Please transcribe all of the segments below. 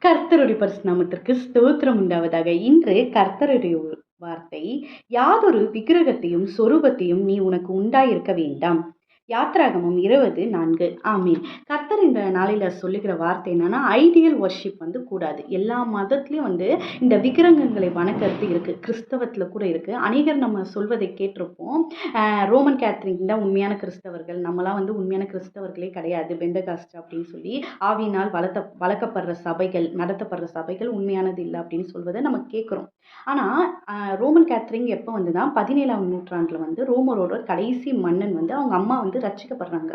கர்த்தருடைய பரிசு நாமத்திற்கு ஸ்தோத்திரம் உண்டாவதாக. இன்று கர்த்தருடைய வார்த்தை, யாதொரு விக்கிரகத்தையும் சொரூபத்தையும் நீ உனக்கு உண்டாயிருக்க வேண்டாம். யாத்ராகமம் 20:4. ஆமீன். கர்த்தர் இந்த நாளில சொல்லுகிற வார்த்தை என்னன்னா, ஐடியல் வர்ஷிப் கூடாது. எல்லா மதத்திலயும் இந்த விக்கிரகங்களை வணக்கறது இருக்கு. கிறிஸ்தவத்துல கூட இருக்கு. அநேகர் நம்ம சொல்வதை கேட்டிருப்போம். ரோமன் கேத்தலிக் தான் உண்மையான கிறிஸ்தவர்கள், நம்மலாம் உண்மையான கிறிஸ்தவர்களே கிடையாது, பெந்தகாஸ்ட் அப்படின்னு சொல்லி ஆவியினால் வளர்க்கப்படுற சபைகள், நடத்தப்படுற சபைகள் உண்மையானது இல்லை அப்படின்னு சொல்வதை நம்ம கேட்குறோம். ஆனால் ரோமன் கேத்தலிக் எப்போ வந்துதான் 17ஆம் நூற்றாண்டில் ரோமரோட கடைசி மன்னன் அவங்க அம்மா ரட்சிக்கப்படுறாங்க.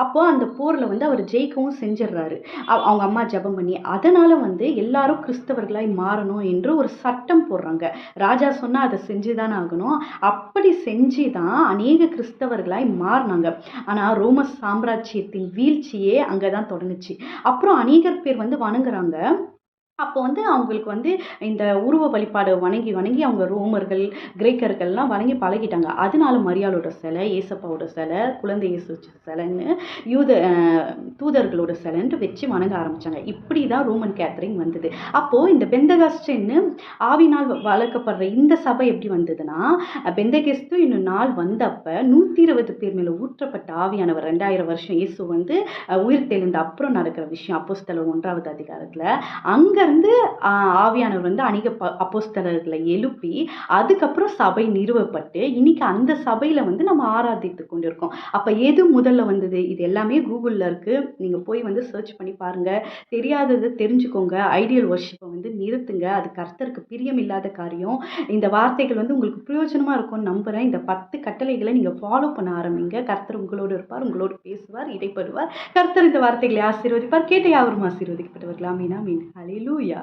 அப்போ அந்த போர்ல அவர் ஜெயிக்கவும் செஞ்சிடறாரு. அவங்க அம்மா ஜெபம் பண்ணி, அதனால எல்லாரும் கிறிஸ்தவர்களாய் மாறணும் என்று ஒரு சட்டம் போடுறாங்க. ராஜா சொன்னா அதை செஞ்சுதான் ஆகணும். அப்படி செஞ்சுதான் அநேக கிறிஸ்தவர்களாய் மாறினாங்க. ஆனா ரோம சாம்ராஜ்யத்தின் வீழ்ச்சியே அங்கதான் தொடங்குச்சு. அப்புறம் அநேகர் பேர் வணங்குறாங்க. அப்போ அவங்களுக்கு இந்த உருவ வழிபாடு வணங்கி வணங்கி அவங்க ரோமர்கள், கிரேக்கர்கள்லாம் வணங்கி பழகிட்டாங்க. அதனால மரியாளோட சிலை, ஏசப்பாவோட சிலை, குழந்தை இயேசு சிலைன்னு யூத தூதர்களோட சிலைன்ட்டு வச்சு வணங்க ஆரம்பிச்சாங்க. இப்படி தான் ரோமன் கேத்தரிங் வந்தது. அப்போது இந்த பெந்தகாஸ்ட்னு ஆவினால் வளர்க்கப்படுற இந்த சபை எப்படி வந்ததுன்னா, பெந்தகெஸ்து இன்னும் நாள் வந்தப்ப 120 பேர் மேலே ஊற்றப்பட்ட ஆவியானவர் 2000 வருஷம் இயேசு உயிர் தெழுந்த அப்புறம் நடக்கிற விஷயம். அப்போஸ்தலர் 1ஆவது அதிகாரத்தில் அங்க ஆவியானவர் அநேக அப்போஸ்தலர்களை எழுப்பி அதுக்கப்புறம் சபை நிறுவப்பட்டு இன்னைக்கு அந்த சபையில நம்ம ஆராதித்து கொண்டிருக்கோம். அப்ப எது முதல்ல வந்தது? இது எல்லாமே கூகுள்ல இருக்கு. நீங்க போய் சர்ச் பண்ணி பாருங்க. தெரியாததை தெரிஞ்சுக்கோங்க. ஐடியல் வர்ஷிப்பை நிறுத்துங்க. அது கர்த்தருக்கு பிரியம் இல்லாத காரியம். இந்த வார்த்தைகள் உங்களுக்கு பிரயோஜனமா இருக்கும்னு நம்புறேன். இந்த 10 கட்டளைகளை நீங்க ஃபாலோ பண்ண ஆரம்பிங்க. கர்த்தர் உங்களோடு இருப்பார், உங்களோடு பேசுவார், இடைப்படுவார். கர்த்தர் இந்த வார்த்தைகளை ஆசீர்வதிப்பார். கேட்ட யாவரும் ஆசீர்வதிக்கப்பட்டவர்களாம். ஆமீன். ஹல்லேலூயா.